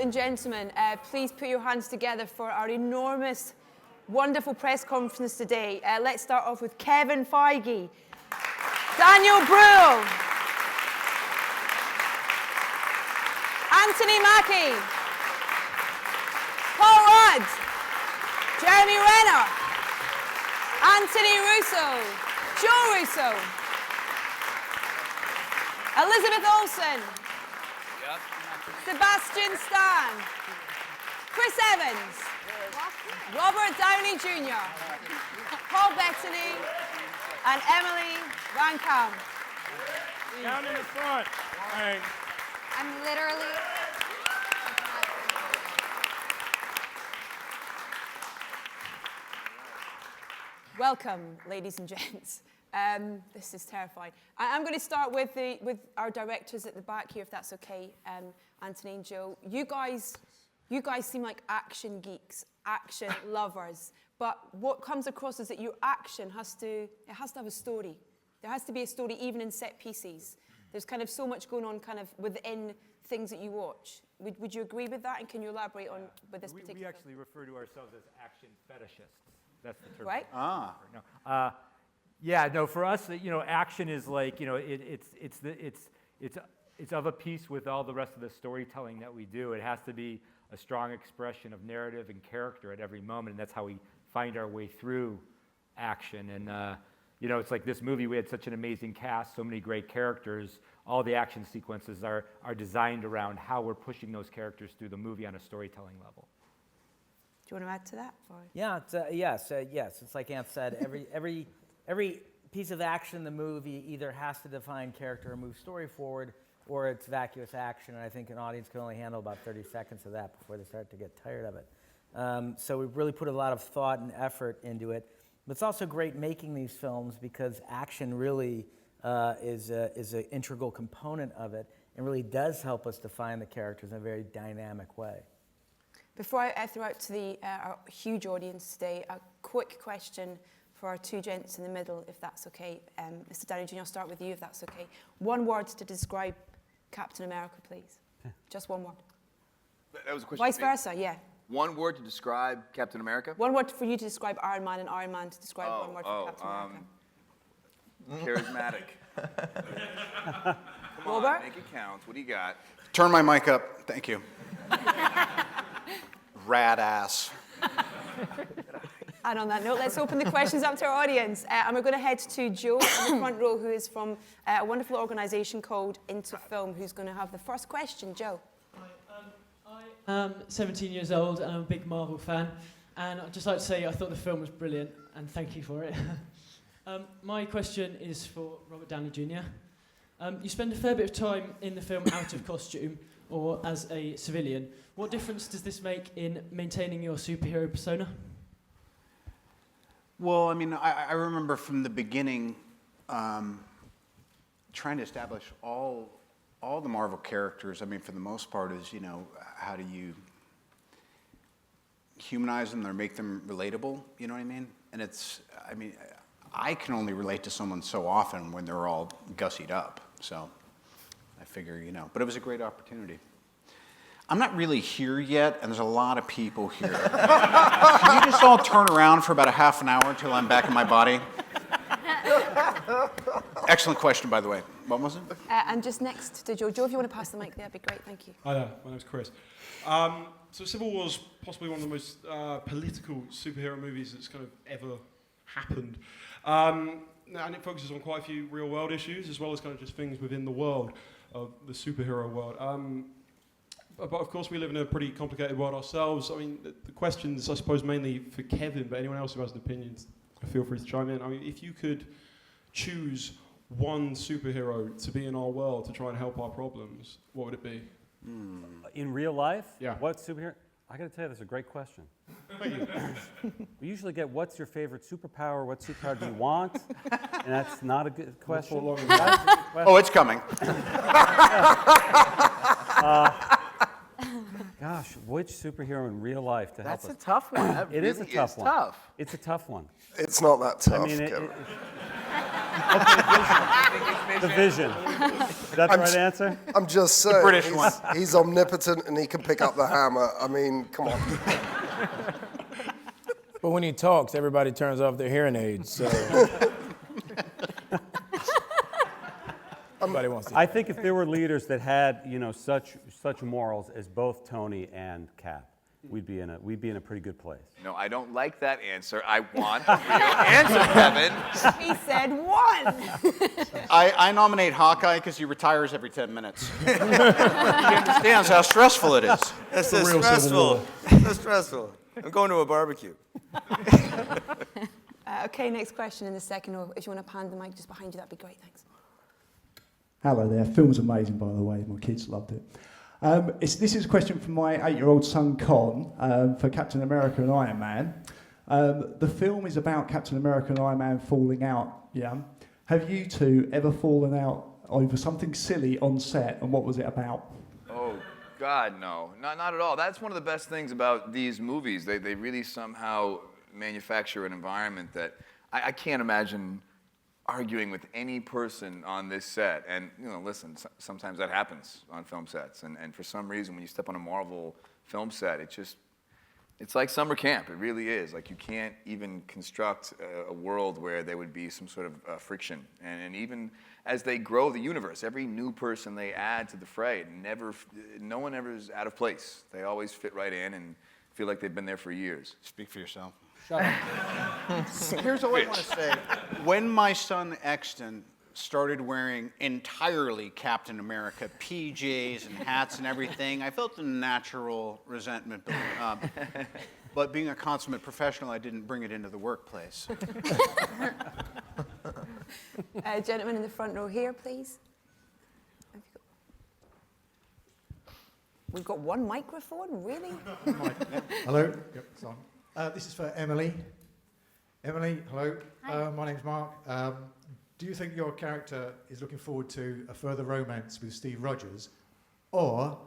and gentlemen, please put your hands together for our enormous, wonderful press conference today. Let's start off with Kevin Feige, Daniel Bruhl, Anthony Mackie, Paul Rudd, Jeremy Renner, Anthony Russo, Joe Russo, Elizabeth Olsen, Sebastian Stan, Chris Evans, Robert Downey Jr., Paul Bettany, and Emily Van Camp. Down in the front. Right. I'm literally... Welcome, ladies and gents. This is terrifying. I'm going to start with our directors at the back here, if that's okay. Anthony and Joe, you guys seem like action geeks, action lovers. But what comes across is that your action has to have a story. There has to be a story, even in set pieces. There's kind of so much going on, kind of within things that you watch. Would you agree with that? And can you elaborate on with this particular? We actually refer to ourselves as action fetishists. That's the term. Right. No. Yeah. No. For us, action is like it's of a piece with all the rest of the storytelling that we do. It has to be a strong expression of narrative and character at every moment, and that's how we find our way through action. And it's like this movie. We had such an amazing cast, so many great characters. All the action sequences are designed around how we're pushing those characters through the movie on a storytelling level. Do you want to add to that? Yeah, yes. It's like Ant said, every piece of action in the movie either has to define character or move story forward, or it's vacuous action, and I think an audience can only handle about 30 seconds of that before they start to get tired of it. So we've really put a lot of thought and effort into it. But it's also great making these films because action really is an integral component of it and really does help us define the characters in a very dynamic way. Before I throw out to our huge audience today, a quick question for our two gents in the middle, if that's okay. Mr. Downey Jr., I'll start with you, if that's okay. One word to describe Captain America, please. Just one word. That was a question. Vice versa, yeah. One word to describe Captain America? One word for you to describe Iron Man, and Iron Man to describe one word for Captain America. Charismatic. Come on, Robert? make it count. What do you got? Turn my mic up. Thank you. Rad ass. And on that note, let's open the questions up to our audience. And we're going to head to Joe in the front row, who is from a wonderful organisation called Into Film, who's going to have the first question. Joe. Hi, I'm 17 years old and I'm a big Marvel fan. And I'd just like to say I thought the film was brilliant and thank you for it. My question is for Robert Downey Jr. You spend a fair bit of time in the film out of costume or as a civilian. What difference does this make in maintaining your superhero persona? Well, I mean, I remember from the beginning trying to establish all the Marvel characters. I mean, for the most part, is how do you humanize them or make them relatable? You know what I mean? And I can only relate to someone so often when they're all gussied up. So I figure, but it was a great opportunity. I'm not really here yet, and there's a lot of people here. Can you just all turn around for about a half an hour until I'm back in my body? Excellent question, by the way. What was it? And just next to Joe. Joe, if you want to pass the mic there, that'd be great. Thank you. Hi there, my name's Chris. So Civil War is possibly one of the most political superhero movies that's kind of ever happened. And it focuses on quite a few real-world issues, as well as kind of just things within the world of the superhero world. But of course, we live in a pretty complicated world ourselves. I mean, the question's, I suppose, mainly for Kevin, but anyone else who has an opinion, feel free to chime in. I mean, if you could choose one superhero to be in our world to try and help our problems, what would it be? In real life? Yeah. What superhero? I got to tell you, that's a great question. Thank you. We usually get, what's your favorite superpower? What superpower do you want? And that's not a good question. Oh, it's coming. Gosh, which superhero in real life to help us? That's a tough one. That It is a really tough one. Tough. It's a tough one. It's not that tough, I mean, Kevin. The vision. Is that the right answer? I'm just saying. British one. He's omnipotent and he can pick up the hammer. I mean, come on. But when he talks, everybody turns off their hearing aids. So everybody wants to. I think if there were leaders that had, such morals as both Tony and Cap, we'd be in a pretty good place. No, I don't like that answer. I want a real answer, Kevin. He said one. I nominate Hawkeye because he retires every 10 minutes. He understands how stressful it is. That's so real Civil stressful. So stressful. I'm going to a barbecue. Okay, next question in the second, or if you want to pan the mic just behind you, that'd be great, thanks. Hello there. Film was amazing, by the way. My kids loved it. This is a question from my 8-year-old son, Con, for Captain America and Iron Man. The film is about Captain America and Iron Man falling out, yeah? Have you two ever fallen out over something silly on set, and what was it about? Oh, God, no. Not at all. That's one of the best things about these movies. They really somehow manufacture an environment that I can't imagine arguing with any person on this set. And, listen, sometimes that happens on film sets. And for some reason, when you step on a Marvel film set, it's like summer camp. It really is. Like, you can't even construct a world where there would be some sort of friction. And even as they grow the universe, every new person they add to the fray, no one ever is out of place. They always fit right in and feel like they've been there for years. Speak for yourself. Shut up. Here's all I want to say. When my son Exton started wearing entirely Captain America PJs and hats and everything, I felt a natural resentment building up. But being a consummate professional, I didn't bring it into the workplace. Gentleman in the front row here, please. We've got one microphone, really? Hello. Yep, it's on. This is for Emily. Emily, hello. My name's Mark. Do you think your character is looking forward to a further romance with Steve Rogers, or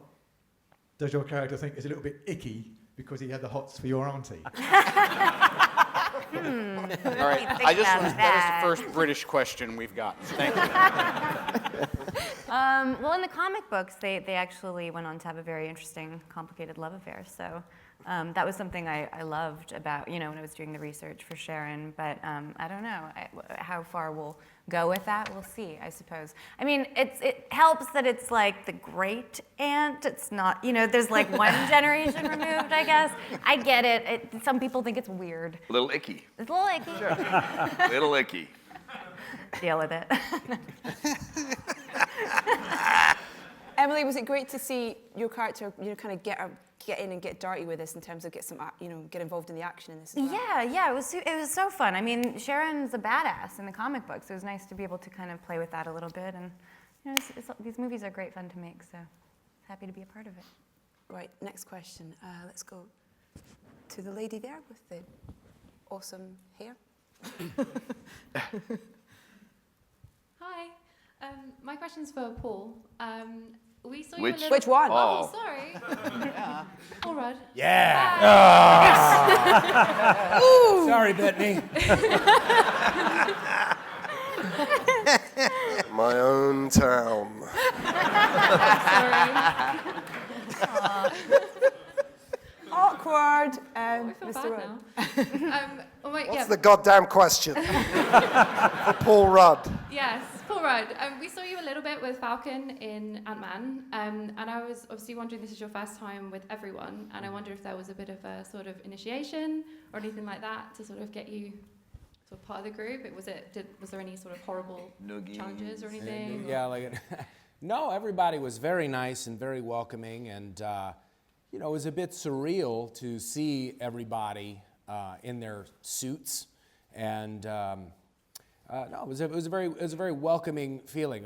does your character think it's a little bit icky because he had the hots for your auntie? All right, that is the first British question we've gotten. Thank you. Well, in the comic books, they actually went on to have a very interesting, complicated love affair. So that was something I loved about, when I was doing the research for Sharon. But I don't know how far we'll go with that. We'll see, I suppose. I mean, it helps that it's like the great aunt. It's not, there's like one generation removed, I guess. I get it. Some people think it's weird. A little icky. It's a little icky. Sure. Little icky. Deal with it. Emily, was it great to see your character, kind of get in and get dirty with this in terms of get involved in the action in this as well? Yeah, it was so fun. I mean, Sharon's a badass in the comic books. It was nice to be able to kind of play with that a little bit, and these movies are great fun to make. So happy to be a part of it. Right, next question. Let's go to the lady there with the awesome hair. Hi. My question's for Paul. We saw Which? you a little... Which one? Oh, sorry. Yeah. Paul Rudd. Yeah. Sorry, Bettany. My own town. Awkward. I feel Mr. bad Rudd. What's the goddamn question? For Paul Rudd. Yes, Paul Rudd. We saw you a little bit with Falcon in Ant-Man, and I was obviously wondering, this is your first time with everyone, and I wonder if there was a bit of a sort of initiation or anything like that to sort of get you sort of part of the group. Was there any sort of horrible challenges or anything? Yeah, no, everybody was very nice and very welcoming, and it was a bit surreal to see everybody in their suits, and no, it was a very welcoming feeling.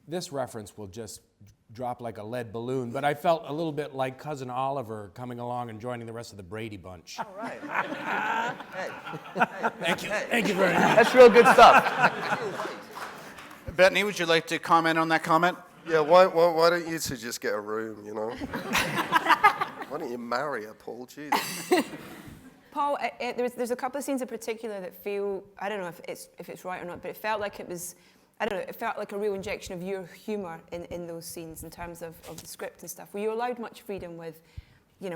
This reference will just drop like a lead balloon, but I felt a little bit like Cousin Oliver coming along and joining the rest of the Brady Bunch. All right. Thank you very much. That's real good stuff. Bettany, would you like to comment on that comment? Yeah, why don't you two just get a room, Why don't you marry her, Paul? Jesus. Paul, there's a couple of scenes in particular that feel, I don't know if it's right or not, but it felt like it was, I don't know, it felt like a real injection of your humour in those scenes in terms of the script and stuff. Were you allowed much freedom with,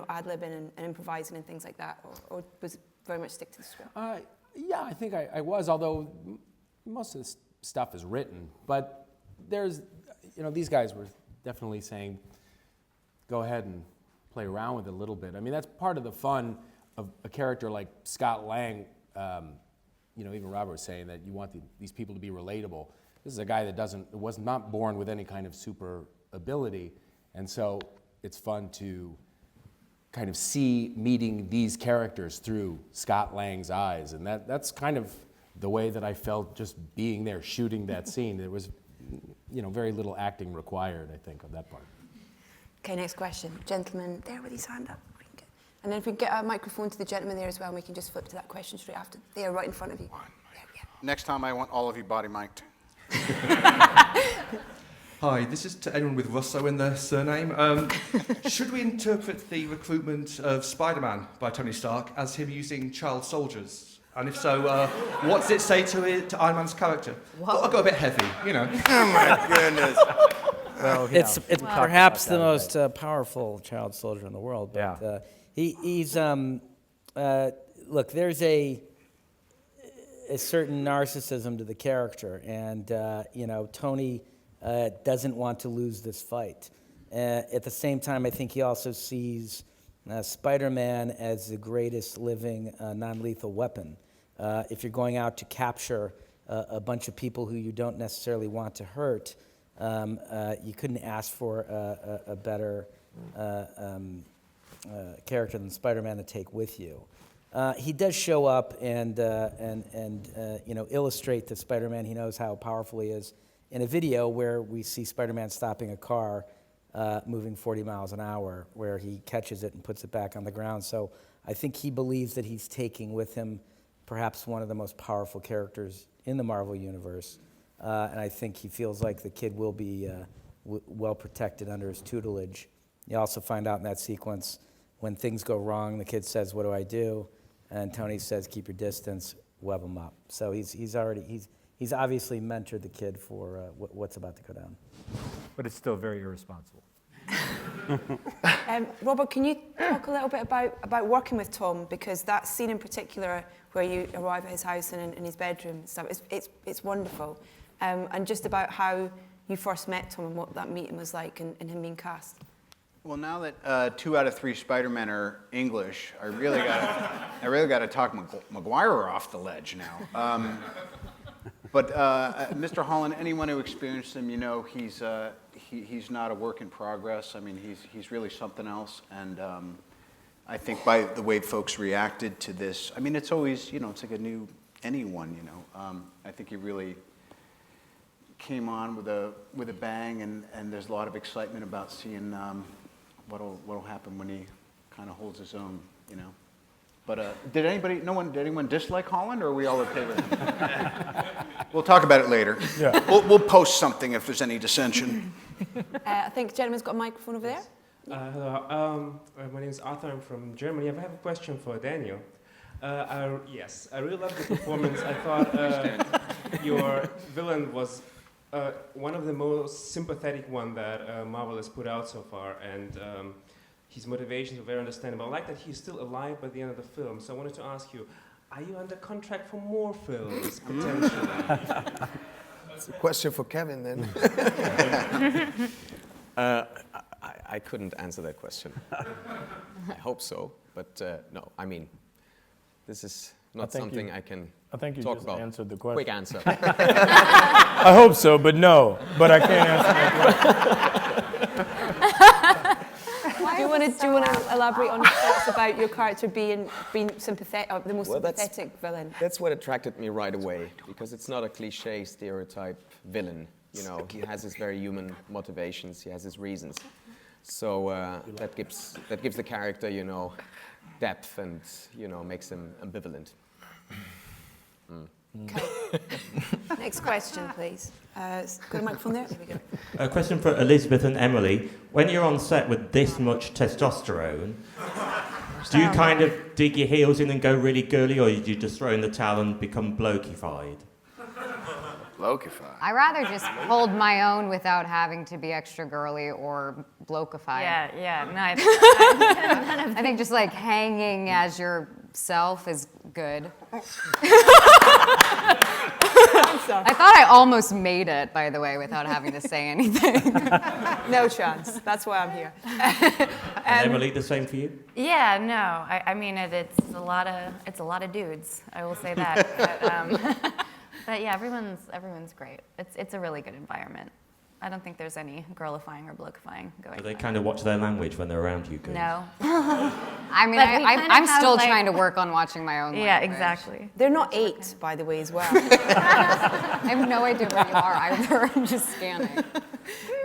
ad-libbing and improvising and things like that, or was it very much stick to the script? Yeah, I think I was, although most of this stuff is written. But there's, these guys were definitely saying, go ahead and play around with it a little bit. I mean, that's part of the fun of a character like Scott Lang. Even Robert was saying that you want these people to be relatable. This is a guy that was not born with any kind of super ability, and so it's fun to kind of see meeting these characters through Scott Lang's eyes, and that's kind of the way that I felt just being there, shooting that scene. There was, very little acting required, I think, on that part. Okay, next question. Gentleman there with his hand up. And then if we can get a microphone to the gentleman there as well, and we can just flip to that question straight after. They are right in front of you. Yeah. Next time I want all of you body mic'd. Hi, this is to anyone with Russo in their surname. Should we interpret the recruitment of Spider-Man by Tony Stark as him using child soldiers? And if so, what does it say to Iron Man's character? I'll go a bit heavy, Oh my goodness. Well, it's perhaps the most powerful child soldier in the world. But he's look. There's a certain narcissism to the character, and Tony doesn't want to lose this fight. At the same time, I think he also sees Spider-Man as the greatest living non-lethal weapon. If you're going out to capture a bunch of people who you don't necessarily want to hurt, you couldn't ask for a better character than Spider-Man to take with you. He does show up and illustrate to Spider-Man he knows how powerful he is in a video where we see Spider-Man stopping a car moving 40 miles an hour, where he catches it and puts it back on the ground. So I think he believes that he's taking with him perhaps one of the most powerful characters in the Marvel Universe. And I think he feels like the kid will be well protected under his tutelage. You also find out in that sequence, when things go wrong, the kid says, "What do I do?" And Tony says, "Keep your distance, web him up." So he's obviously mentored the kid for what's about to go down. But it's still very irresponsible. Robert, can you talk a little bit about working with Tom? Because that scene in particular, where you arrive at his house and in his bedroom and stuff, it's wonderful. And just about how you first met Tom and what that meeting was like and him being cast. Well, now that 2 out of 3 Spider-Men are English, I really got to talk Maguire off the ledge now. But Mr. Holland, anyone who experienced him, he's not a work in progress. I mean, he's really something else. And I think by the way folks reacted to this, I mean, it's always, it's like a new anyone, I think he really came on with a bang, and there's a lot of excitement about seeing what'll happen when he kind of holds his own, But did anyone dislike Holland, or are we all okay with him? We'll talk about it later. Yeah. We'll post something if there's any dissension. I think the gentleman's got a microphone over there. Hello, my name is Arthur. I'm from Germany. I have a question for Daniel. I really loved the performance. I thought your villain was one of the most sympathetic one that Marvel has put out so far, and his motivations were very understandable. I like that he's still alive by the end of the film. So I wanted to ask you, are you under contract for more films, potentially? It's a question for Kevin, then. I couldn't answer that question. I hope so, but no. I mean, this is not something I can talk about. Answered the question. Quick answer. I hope so, but no. But I can't answer that question. Do you want to elaborate on your thoughts about your character being sympathetic, or the most sympathetic villain? That's what attracted me right away, because it's not a cliche stereotype villain. He has his very human motivations. He has his reasons. So that gives the character, depth and makes him ambivalent. Okay. Next question, please. Got a microphone there? There we go. A question for Elizabeth and Emily. When you're on set with this much testosterone, do you kind of dig your heels in and go really girly, or did you just throw in the towel and become blokified? Blokified. I rather just hold my own without having to be extra girly or blokified. Yeah. No, I think just like hanging as yourself is good. I thought I almost made it, by the way, without having to say anything. No chance. That's why I'm here. And Emily, the same for you? Yeah, no. I mean, it's a lot of dudes. I will say that. But yeah, everyone's great. It's a really good environment. I don't think there's any girlifying or blokifying going on. Do they kind of watch their language when they're around you girls? No. I mean, But we kind of I'm have, still like- trying to work on watching my own Yeah, language. exactly. They're not 8, by the way, as well. I have no idea where you are either. I'm just scanning.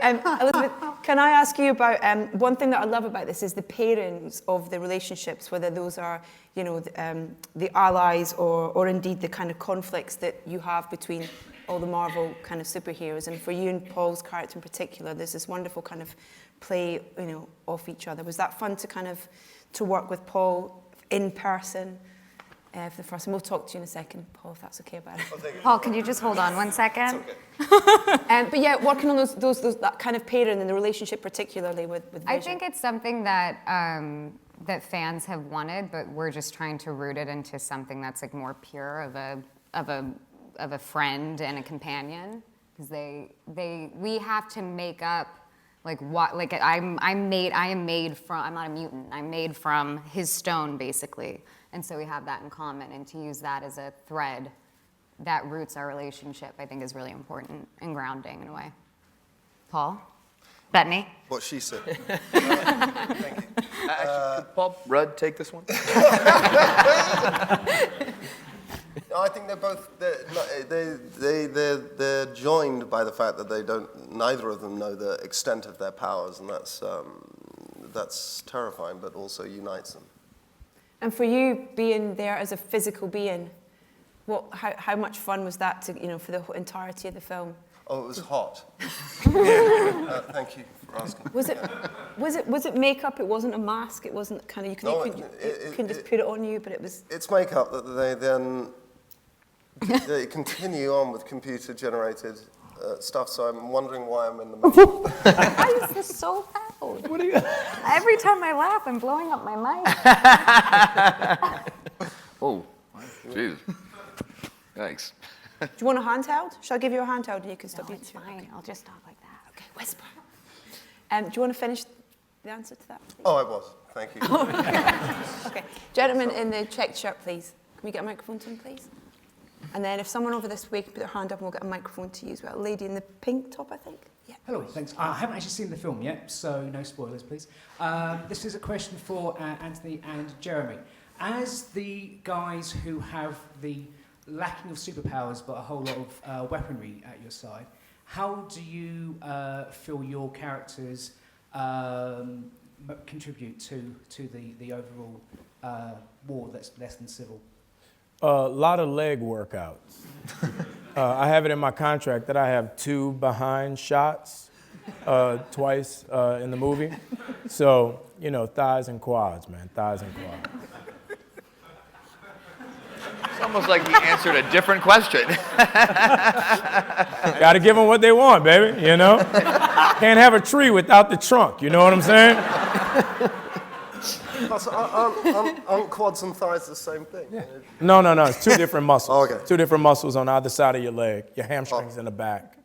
Elizabeth, can I ask you about one thing that I love about this is the pairings of the relationships, whether those are, you know, the allies or indeed the kind of conflicts that you have between all the Marvel kind of superheroes. And for you and Paul's character in particular, there's this wonderful kind of play, you know, off each other. Was that fun to work with Paul in person for the first time? We'll talk to you in a second, Paul, if that's okay about it. Paul, can you just hold on one second? But yeah, working on that kind of pairing and the relationship particularly with Vision. I think it's something that that fans have wanted, but we're just trying to root it into something that's like more pure of a friend and a companion, because we have to make up like what, like I am made from, I'm not a mutant, I'm made from his stone basically, and so we have that in common, and to use that as a thread that roots our relationship, I think is really important and grounding in a way. Paul? Bettany? What she said. Thank you. Could Paul Rudd take this one? I think they're both they're joined by the fact that neither of them know the extent of their powers, and that's terrifying, but also unites them. And for you, being there as a physical being, how much fun was that for the entirety of the film? Oh, it was hot. Thank you for asking. Was it makeup? It wasn't a mask. It wasn't kind of you couldn't just put it on you, but it was. It's makeup that they then they continue on with computer-generated stuff. So I'm wondering why I'm in the makeup. Why is this so loud? What are you? Every time I laugh, I'm blowing up my mic. Oh, jeez. Thanks. Do you want a handheld? Shall I give you a handheld and you can stop? No, it's fine. I'll just talk like that. Okay, whisper. Do you want to finish the answer to that? Oh, I was. Thank you. Okay. Gentlemen in the checked shirt, please. Can we get a microphone to him, please? And then if someone over this way can put their hand up, and we'll get a microphone to you as well. Lady in the pink top, I think. Yeah. Hello, thanks. I haven't actually seen the film yet, so no spoilers, please. This is a question for Anthony and Jeremy. As the guys who have the lacking of superpowers but a whole lot of weaponry at your side, how do you feel your characters contribute to the overall war that's less than civil? A lot of leg workouts. I have it in my contract that I have 2 behind shots twice in the movie. So, thighs and quads, man, thighs and quads. It's almost like he answered a different question. Got to give them what they want, baby, Can't have a tree without the trunk, you know what I'm saying? Aren't quads and thighs the same thing? Yeah. No, it's 2 different muscles. Oh, okay. 2 different muscles on either side of your leg. Your hamstrings in the back.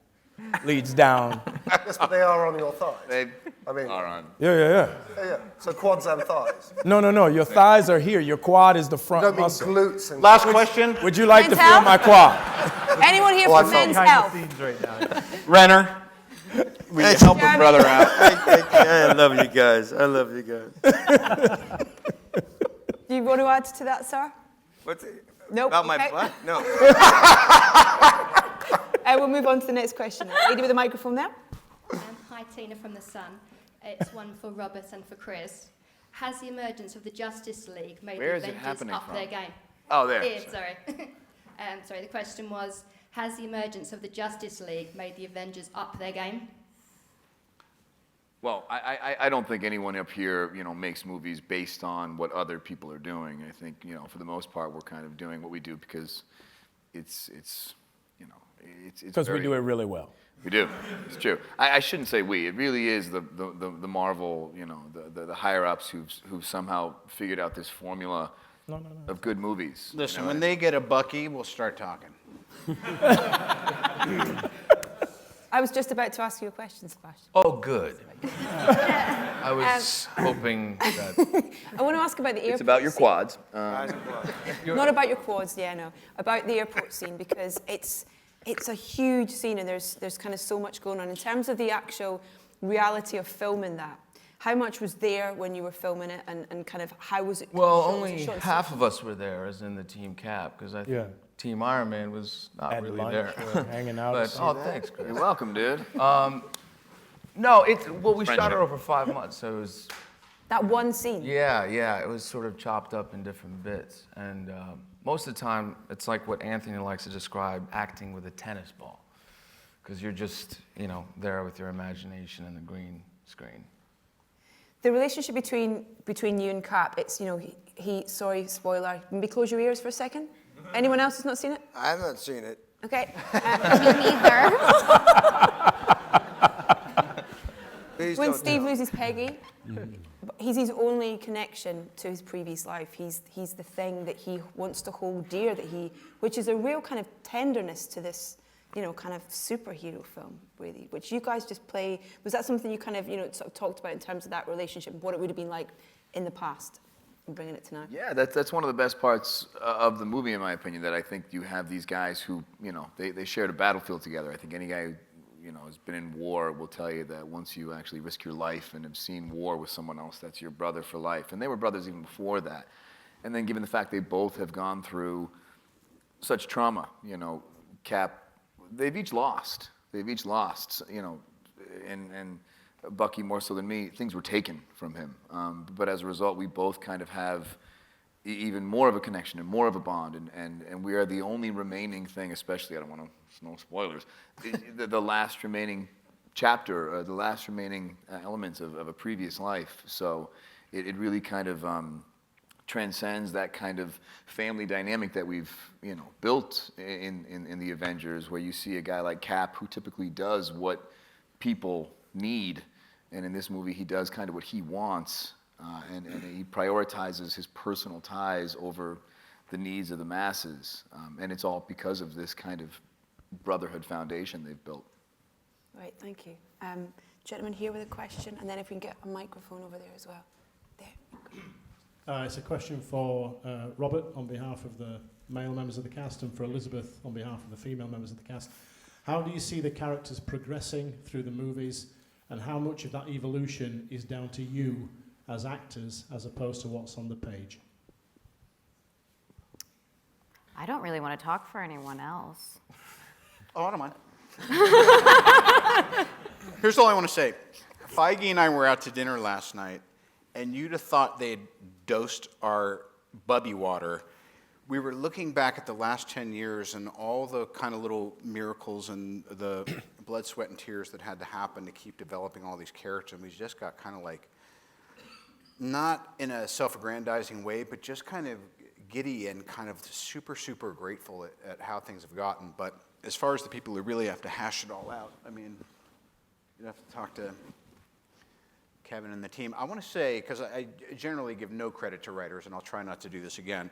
Leads down. Yes, but they are on your thighs. They are on. Yeah. Yeah. So quads and thighs. No. Your thighs are here. Your quad is the front You don't mean muscle. glutes and Last question. Would you like Men's to feel health? my quad? Anyone here from Men's Health? Renner, we help a brother out. I love you guys. Do you want to add to that, sir? What's it? Nope. About okay. my butt? No. We'll move on to the next question. Lady with the microphone there. Hi, Tina from The Sun. It's one for Robert and for Chris. Has the emergence of the Justice League made Where the is it Avengers happening up from? their game? Oh, there. Here, sorry. Sorry, the question was, has the emergence of the Justice League made the Avengers up their game? Well, I don't think anyone up here, makes movies based on what other people are doing. I think, for the most part, we're kind of doing what we do because it's Because we do it really well. We do. It's true. I shouldn't say we. It really is the Marvel, the higher ups who've somehow figured out this formula of good movies. Listen, when they get a Bucky, we'll start talking. I was just about to ask you a question, Sebastian. Oh, good. I was hoping that... I want to ask about the airport. It's about your quads. Not about your quads, yeah, no. About the airport scene, because it's a huge scene and there's kind of so much going on. In terms of the actual reality of filming that, how much was there when you were filming it and kind of how was it? Well, shot? only half of us were there, as in the Team Cap, because I think Team Iron Man was not really there. Hanging out. But, thanks, Chris. You're welcome, dude. No, we shot it over 5 months, so it was... That one scene? Yeah, it was sort of chopped up in different bits. And most of the time, it's like what Anthony likes to describe, acting with a tennis ball. Because you're just, there with your imagination and the green screen. The relationship between you and Cap, it's, sorry, spoiler, maybe close your ears for a second. Anyone else has not seen it? I haven't seen it. Okay. Me neither. When Steve loses Peggy, he's his only connection to his previous life. He's the thing that he wants to hold dear, which is a real kind of tenderness to this, kind of superhero film, really, which you guys just play. Was that something you kind of, sort of talked about in terms of that relationship, what it would have been like in the past, and bringing it to now? Yeah, that's one of the best parts of the movie, in my opinion, that I think you have these guys who, they shared a battlefield together. I think any guy who, has been in war will tell you that once you actually risk your life and have seen war with someone else, that's your brother for life. And they were brothers even before that. And then given the fact they both have gone through such trauma, Cap, they've each lost, and Bucky more so than me, things were taken from him. But as a result, we both kind of have even more of a connection and more of a bond, and we are the only remaining thing, especially, I don't want to, no spoilers, the last remaining chapter, the last remaining elements of a previous life. So it really kind of transcends that kind of family dynamic that we've built in the Avengers, where you see a guy like Cap who typically does what people need, and in this movie he does kind of what he wants, and he prioritizes his personal ties over the needs of the masses, and it's all because of this kind of brotherhood foundation they've built. Right, thank you. Gentleman here with a question, and then if we can get a microphone over there as well. There. It's a question for Robert on behalf of the male members of the cast, and for Elizabeth on behalf of the female members of the cast. How do you see the characters progressing through the movies, and how much of that evolution is down to you as actors as opposed to what's on the page? I don't really want to talk for anyone else. Oh, I don't mind. Here's all I want to say. Feige and I were out to dinner last night, and you'd have thought they'd dosed our bubby water. We were looking back at the last 10 years and all the kind of little miracles and the blood, sweat, and tears that had to happen to keep developing all these characters, and we just got kind of like, not in a self-aggrandizing way, but just kind of giddy and kind of super, super grateful at how things have gotten. But as far as the people who really have to hash it all out, I mean, you'd have to talk to Kevin and the team. I want to say, because I generally give no credit to writers, and I'll try not to do this again,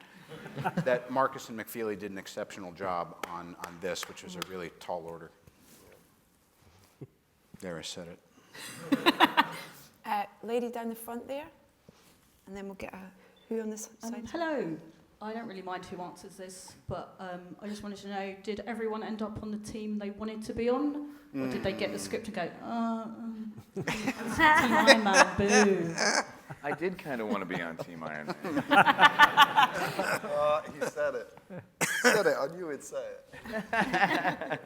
that Marcus and McFeely did an exceptional job on this, which was a really tall order. There, I said it. Lady down the front there, and then we'll get who on this side? Hello. I don't really mind who answers this, but I just wanted to know, did everyone end up on the team they wanted to be on? Or did they get the script and go, Team Iron Man, boo? I did kind of want to be on Team Iron Man. He said it. He said it. I knew he'd say it.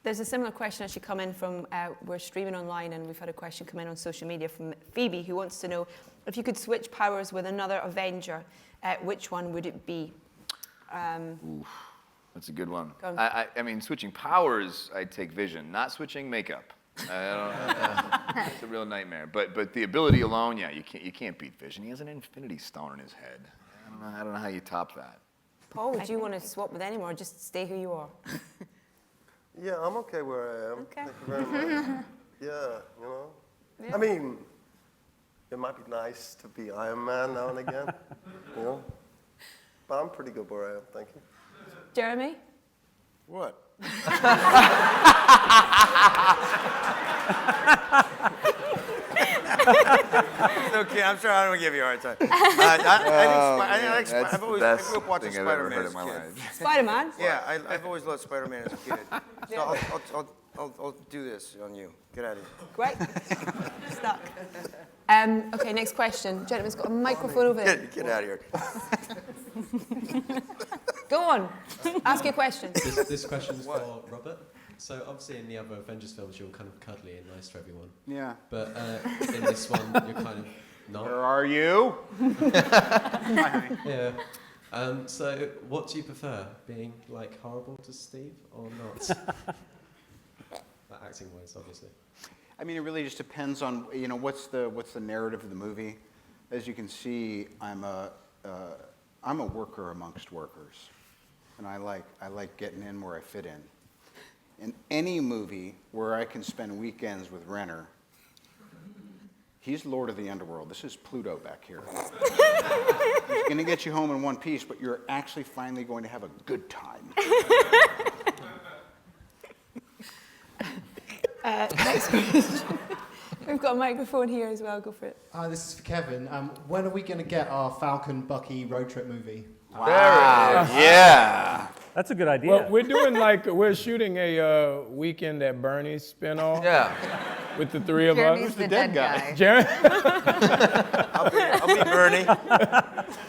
There's a similar question actually come in from, we're streaming online, and we've had a question come in on social media from Phoebe, who wants to know, if you could switch powers with another Avenger, which one would it be? That's a good one. I mean, switching powers, I'd take Vision, not switching makeup. It's a real nightmare. But the ability alone, yeah, you can't beat Vision. He has an Infinity Stone in his head. I don't know how you top that. Paul, would you want to swap with anyone or just stay who you are? Yeah, I'm okay where I am. Okay. Thank you very much. Yeah, you know. Yeah. I mean, it might be nice to be Iron Man now and again, you know. But I'm pretty good where I am, thank you. Jeremy? What? It's okay, I'm sure I don't give you a hard time. I grew up watching Spider-Man as a kid. Spider-Man? Yeah, I've always loved Spider-Man as a kid. So I'll do this on you. Get out of here. Great. Stuck. Okay, next question. Gentleman's got a microphone over there. Get out of here. Go on. Ask your question. This question is for Robert. So obviously in the other Avengers films you're kind of cuddly and nice to everyone. Yeah. But in this one you're kind of not. Where are you? Yeah. So what do you prefer? Being like horrible to Steve or not? Like, acting wise, obviously. I mean, it really just depends on what's the narrative of the movie. As you can see, I'm a worker amongst workers, and I like getting in where I fit in. In any movie where I can spend weekends with Renner, he's Lord of the Underworld. This is Pluto back here. He's going to get you home in one piece, but you're actually finally going to have a good time. Next question. We've got a microphone here as well. Go for it. This is for Kevin. When are we going to get our Falcon Bucky road trip movie? Wow. Yeah. That's a good idea. Well, we're shooting a Weekend at Bernie's spinoff. Yeah. With the three of Jeremy's us. the dead guy. Jeremy. I'll be Bernie.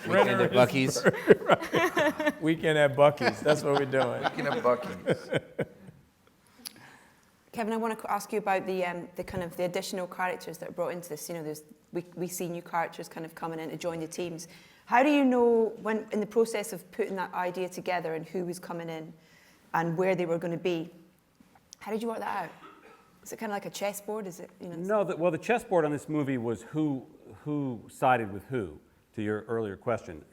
Weekend at Bucky's. Right. Weekend at Bucky's. That's what we're doing. Weekend at Bucky's. Kevin, I want to ask you about the kind of the additional characters that are brought into this. You know, we see new characters kind of coming in to join the teams. How do you know when in the process of putting that idea together and who was coming in and where they were going to be? How did you work that out? Is it kind of like a chessboard? Is it No, the chessboard on this movie was who sided with who. To your earlier question,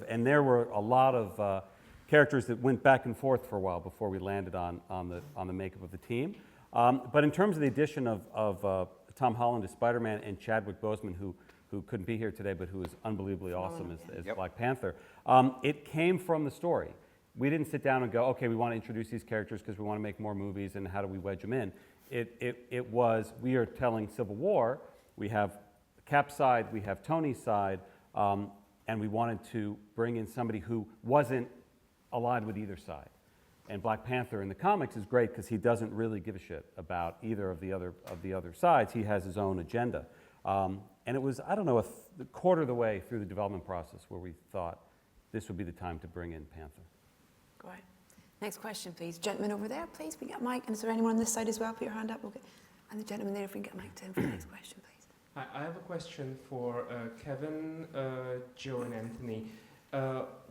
and there were a lot of characters that went back and forth for a while before we landed on the makeup of the team. But in terms of the addition of Tom Holland as Spider-Man and Chadwick Boseman, who couldn't be here today, but who is unbelievably awesome as Black Panther, it came from the story. We didn't sit down and go, okay, we want to introduce these characters because we want to make more movies, and how do we wedge them in? It was, we are telling Civil War, we have Cap's side, we have Tony's side, and we wanted to bring in somebody who wasn't aligned with either side. And Black Panther in the comics is great because he doesn't really give a shit about either of the other sides. He has his own agenda. And it was, I don't know, a quarter of the way through the development process where we thought this would be the time to bring in Panther. Great. Next question, please. Gentleman over there, please. We get a mic. And is there anyone on this side as well? Put your hand up. Okay. And the gentleman there, if we can get a mic to him for the next question, please. I have a question for Kevin, Joe, and Anthony.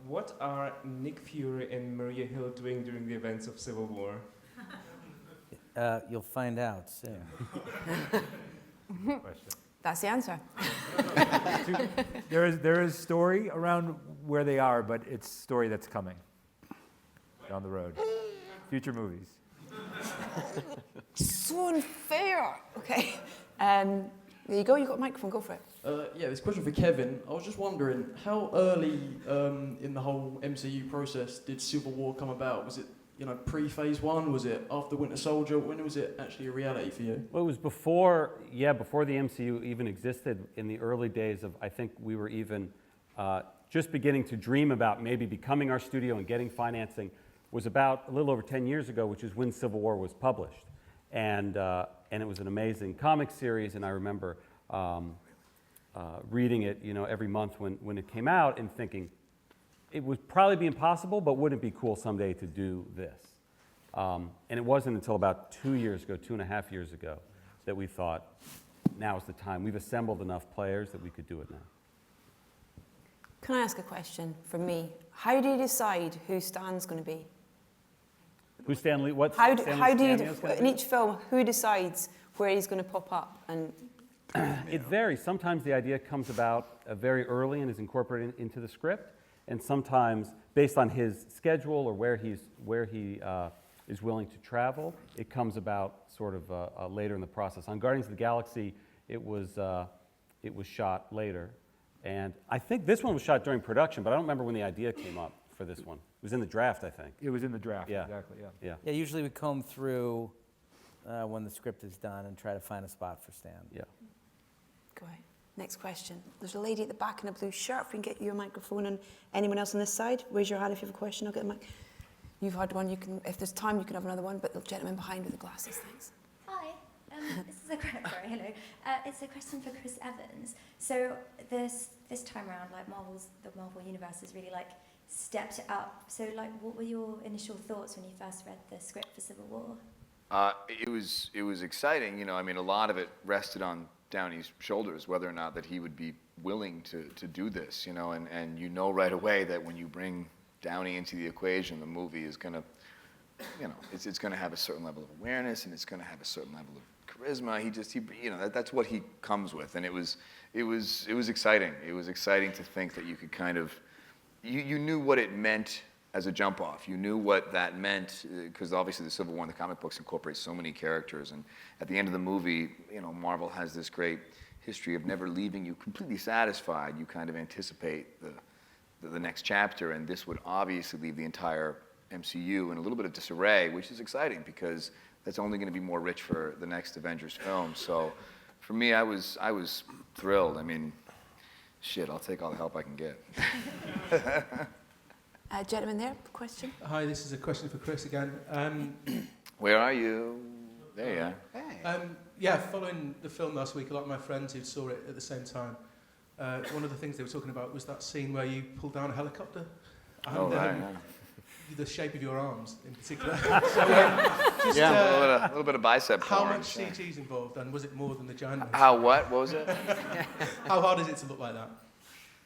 What are Nick Fury and Maria Hill doing during the events of Civil War? You'll find out soon. That's the answer. There is story around where they are, but it's story that's coming down the road. Future movies. So unfair. Okay. There you go. You got a microphone. Go for it. Yeah, this question for Kevin. I was just wondering, how early in the whole MCU process did Civil War come about? Was it pre-Phase 1? Was it after Winter Soldier? When was it actually a reality for you? Well, it was before the MCU even existed. In the early days of, I think we were even just beginning to dream about maybe becoming our studio and getting financing, was about a little over 10 years ago, which is when Civil War was published. And it was an amazing comic series, and I remember reading it, every month when it came out and thinking, it would probably be impossible, but wouldn't it be cool someday to do this? And it wasn't until about 2 years ago, 2.5 years ago, that we thought, now is the time. We've assembled enough players that we could do it now. Can I ask a question from me? How do you decide who Stan's going to be? Who's Stan Lee? What's How Stan do you, Lee's cameo is gonna in be? each film, who decides where he's going to pop up? And It varies. Sometimes the idea comes about very early and is incorporated into the script, and sometimes based on his schedule or where he is willing to travel, it comes about sort of later in the process. On Guardians of the Galaxy, it was shot later, and I think this one was shot during production, but I don't remember when the idea came up for this one. It was in the draft, I think. It was in the draft, Yeah. exactly, yeah. Yeah. Yeah, usually we comb through when the script is done and try to find a spot for Stan. Yeah. go ahead. Next question. There's a lady at the back in a blue shirt. If we can get you a microphone, and anyone else on this side, raise your hand if you have a question. I'll get the mic. You've had one. You can, if there's time, you can have another one. But the gentleman behind with the glasses, thanks. Hi. This is a sorry, hello. It's a question for Chris Evans. So this time around, like the Marvel universe has really like stepped it up. So like, what were your initial thoughts when you first read the script for Civil War? It was exciting. You know, I mean, a lot of it rested on Downey's shoulders, whether or not that he would be willing to do this. You know, and you know right away that when you bring Downey into the equation, the movie is going to, you know, it's going to have a certain level of awareness and it's going to have a certain level of charisma. He you know, that's what he comes with, and it was exciting. It was exciting to think that you could kind of, you knew what it meant as a jump off. You knew what that meant, because obviously the Civil War in the comic books incorporates so many characters, and at the end of the movie, you know, Marvel has this great history of never leaving you completely satisfied. You kind of anticipate the next chapter, and this would obviously leave the entire MCU in a little bit of disarray, which is exciting because that's only going to be more rich for the next Avengers film. So for me, I was thrilled. I mean, shit, I'll take all the help I can get. Gentleman there, question? Hi, this is a question for Chris again. Where are you? There you are. Hey. Yeah, following the film last week, a lot of my friends who saw it at the same time, one of the things they were talking about was that scene where you pull down a helicopter. Oh, right, yeah. The shape of your arms, in particular. So, a little bit of bicep How porn. much CG is involved, and was it more than the giant? How what? What was it? How hard is it to look like that?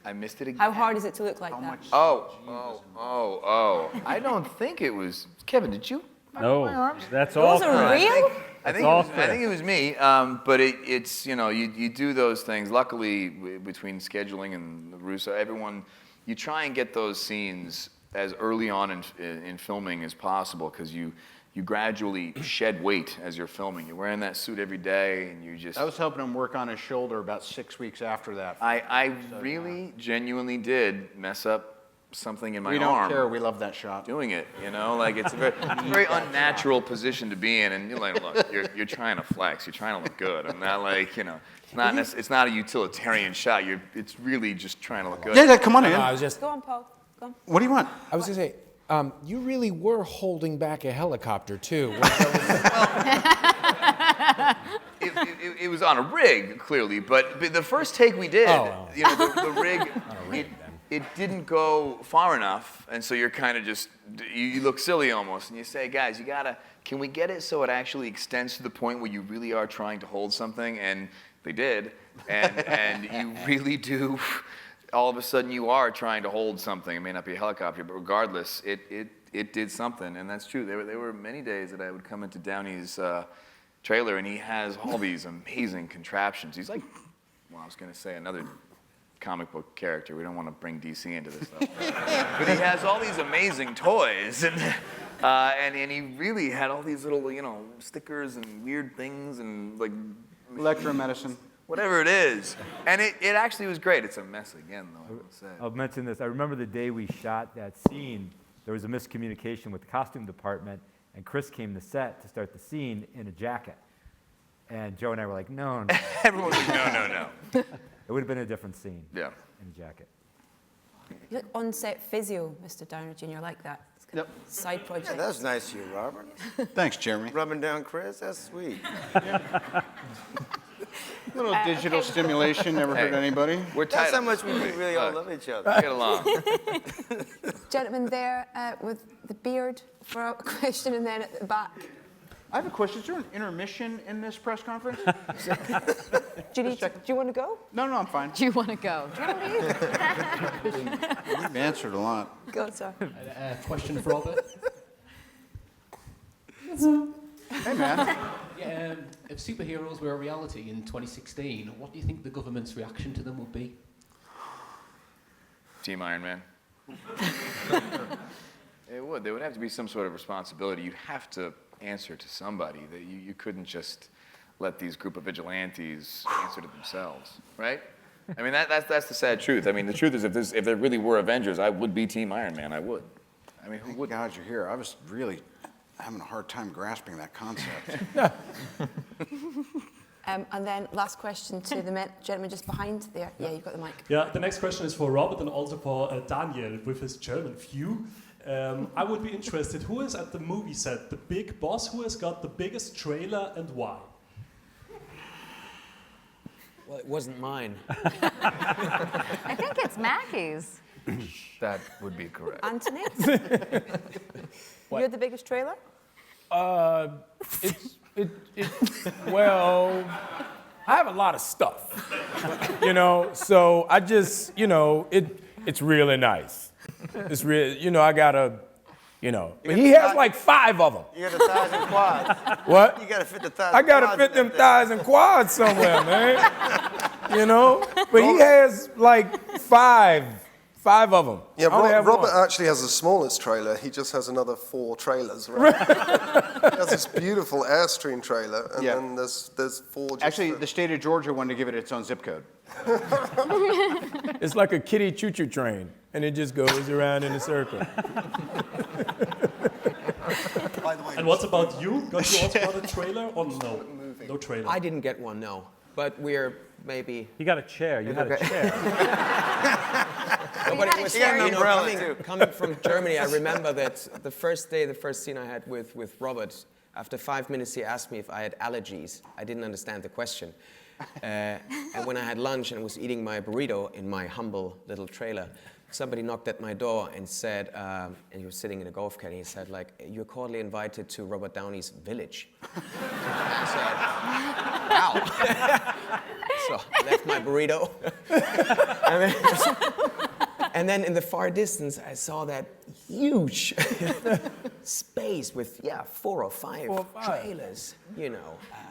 I missed it again. How hard is it to look like that? Oh. I don't think it was. Kevin, did you? No, that's all. Those are real? I think it was me, but it's, you know, you do those things. Luckily, between scheduling and Russo, everyone, you try and get those scenes as early on in filming as possible, because you gradually shed weight as you're filming. You're wearing that suit every day, and you just... I was helping him work on his shoulder about 6 weeks after that. I really, genuinely did mess up something in my arm. We don't care. We love that shot. Doing it, you know, like it's a very unnatural position to be in, and you're like, look, you're trying to flex, you're trying to look good, and not like, you know, it's not a utilitarian shot. It's really just trying to look good. Yeah, come on in. Go on, Paul. Go on. What do you want? I was going to say, you really were holding back a helicopter, too. It was on a rig, clearly, but the first take we did, you know, the rig, it didn't go far enough, and so you're kind of just, you look silly almost, and you say, guys, can we get it so it actually extends to the point where you really are trying to hold something? And they did, and you really do. All of a sudden, you are trying to hold something. It may not be a helicopter, but regardless, it did something, and that's true. There were many days that I would come into Downey's trailer, and he has all these amazing contraptions. He's like, well, I was going to say another comic book character. We don't want to bring DC into this stuff. But he has all these amazing toys, and he really had all these little, you know, stickers and weird things and like electromedicine. Whatever it is. And it actually was great. It's a mess again, though, I will say. I'll mention this. I remember the day we shot that scene, there was a miscommunication with the costume department, and Chris came to set to start the scene in a jacket. And Joe and I were like, no. Everyone was like, no. It would have been a different scene. Yeah. In a jacket. You look on-set physio, Mr. Downey Jr., like that. It's kind of side project. Yeah, that's nice of you, Robert. Thanks, Jeremy. Rubbing down Chris, that's sweet. A little digital stimulation never hurt anybody. That's how much we really all love each other. Get along. Gentleman there with the beard for a question, and then at the back. I have a question. Is there an intermission in this press conference? Do you want to go? No, I'm fine. Do you want to go? Do you want to leave? You've answered a lot. Go, sir. Question for Robert. Hey, man. Yeah, if superheroes were a reality in 2016, what do you think the government's reaction to them would be? Team Iron Man. It would. There would have to be some sort of responsibility. You'd have to answer to somebody. That you couldn't just let these group of vigilantes answer to themselves, right? I mean, that's the sad truth. I mean, the truth is, if there really were Avengers, I would be Team Iron Man. I would. I mean, who would? God, you're here. I was really having a hard time grasping that concept. And then last question to the gentleman just behind there. Yeah, you've got the mic. Yeah, the next question is for Robert and also for Daniel with his German view. I would be interested, who is at the movie set the big boss? Who has got the biggest trailer and why? Well, it wasn't mine. I think it's Mackie's. That would be correct. Anthony? You're the biggest trailer? Well, I have a lot of stuff, so I just, it's really nice. It's real, I gotta, but he has like 5 of them. You got the thighs and quads. What? You gotta fit the thighs. I gotta fit them thighs and quads somewhere, man. But he has like 5 of them. Yeah, I only have Robert one. actually has the smallest trailer. He just has another 4 trailers, right? He has this beautiful Airstream trailer, and then there's 4 just Actually, the state of Georgia wanted to give it its own zip code. It's like a kiddie choo-choo train, and it just goes around in a circle. And what about you? Got you also got a trailer or no? No trailer. I didn't get one, no. But we're maybe... You got a chair. You had a chair. No, but it was, You got an umbrella, too. coming from Germany, I remember that the first scene I had with Robert, after 5 minutes he asked me if I had allergies. I didn't understand the question. And when I had lunch and was eating my burrito in my humble little trailer, somebody knocked at my door and said, and he was sitting in a golf cart, and he said, like, "You're cordially invited to Robert Downey's village." I said, "Wow." So I left my burrito. And then in the far distance, I saw that huge space with, 4 or 5 trailers,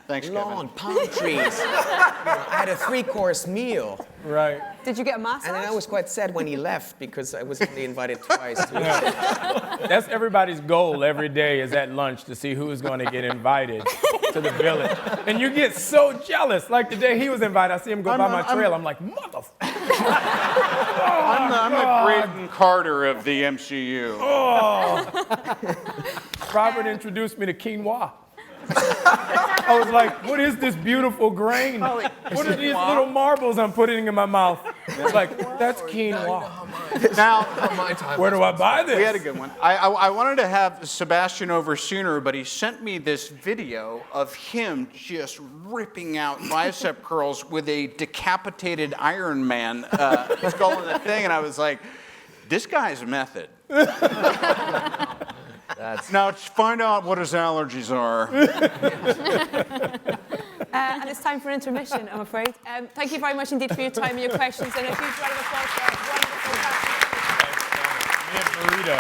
Thanks, lawn, palm trees. I had a 3-course meal. Right. Did you get a massage? And then I was quite sad when he left because I was only invited twice. That's everybody's goal every day is at lunch to see who's going to get invited to the village. And you get so jealous. Like the day he was invited, I see him go by my trail. I'm like, motherfucker. I'm the Graydon Carter of the MCU. Robert introduced me to quinoa. I was like, what is this beautiful grain? What are these little marbles I'm putting in my mouth? It's like, that's quinoa. Now, where do I buy this? We had a good one. I wanted to have Sebastian over sooner, but he sent me this video of him just ripping out bicep curls with a decapitated Iron Man skull in the thing, and I was like, this guy's method. Now find out what his allergies are. And it's time for an intermission, I'm afraid. Thank you very much indeed for your time and your questions, and a huge round of applause for our wonderful cast. Burrito.